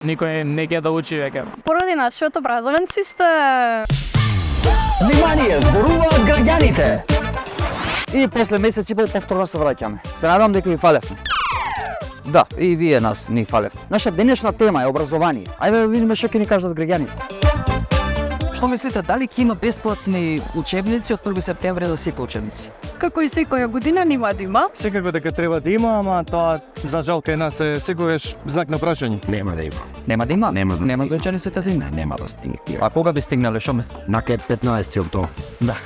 Никој не ќе да учи веќе. Поради нашиот образовен систем. Внимание, зборуваат граѓаните. И после месец и пол повторно се враќаме. Се надам дека ви фалевме. Да, и вие нас ни фалевте. Наша денешна тема е образование. Ајде да видиме што ќе ни кажат граѓаните. Што мислите, дали ќе има бесплатни учебници од 1 септември за сите ученици? Како и секоја година нема да има. Секако дека треба да има, ама тоа за жал кај нас е секогаш знак на прашање. Нема да има. Нема да има? Нема да Нема стигне. учениците да има. Нема да стигне. А кога би стигнале, што мислите? Накај 15 октомври. Да.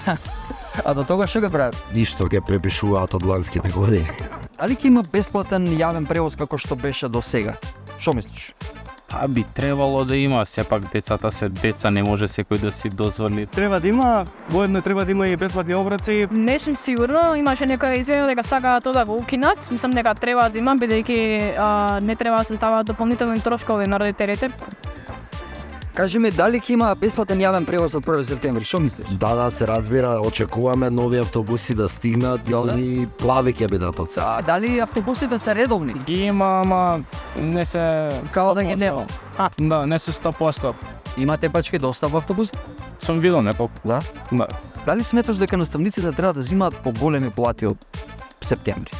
А до тога што ќе прават? Ништо ќе препишуваат од ланските години. Дали ќе има бесплатен јавен превоз како што беше до сега? Што мислиш? Па би требало да има, сепак децата се деца, не може секој да си дозволи. Треба да има, воедно треба да има и бесплатни оброци. Не сум сигурна, имаше некоја изјава дека сакаат тоа да го укинат. Мислам дека треба да има, бидејќи не треба да се ставаат дополнителни трошкови на родителите. Кажи ми, дали ќе има бесплатен јавен превоз од 1 септември? Што мислиш? Да се разбира, очекуваме нови автобуси да стигнат и плави ќе бидат од сега. А дали автобусите се редовни? Ги има, ама не се... Као да ги нема. Да, не се 100%. Има тепачки достав автобуси? Сум видел неколку. Да. Да. Дали сметаш дека наставниците треба да земаат поголеми плати од септември?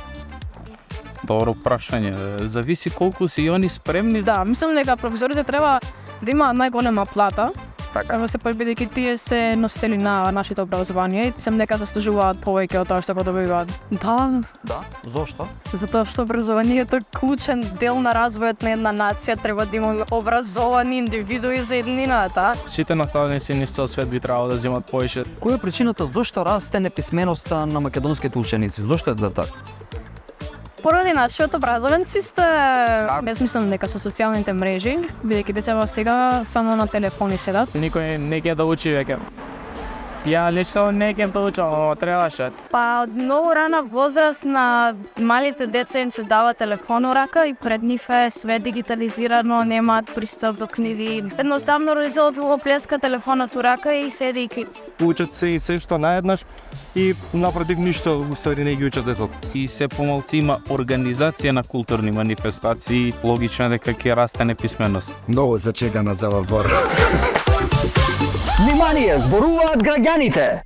Добро прашање. Зависи колку се и они спремни. Да, мислам дека професорите треба да имаат најголема плата. Така. Како се бидејќи тие се носители на нашето образование, мислам дека заслужуваат повеќе од тоа што го добиваат. Да, Да. Зошто? затоа што образованието е клучен дел на развојот на една нација, треба да имаме образовани индивидуи за еднината. Сите наставници низ цел свет би требало да земат повеќе. Која е причината зошто расте неписменоста на македонските ученици? Зошто е да така? Поради нашиот образовен систем. Без мислам дека со социјалните мрежи, бидејќи децата сега само на телефони седат. Никој не ќе да учи веќе. Ја лично не ќе да учам, ама требаше. Па од многу рана возраст на малите деца им се дава телефон во рака и пред нив е све дигитализирано, немаат пристап до книги. Едноставно родителот го плеска телефонот во рака и седи и кит. Учат се и се што наеднаш и напротив ништо уствари не ги учат децата. И се помалку има организација на културни манифестации, логично е дека ќе расте неписменост. Многу се чека на за борба. Внимание, зборуваат граѓаните.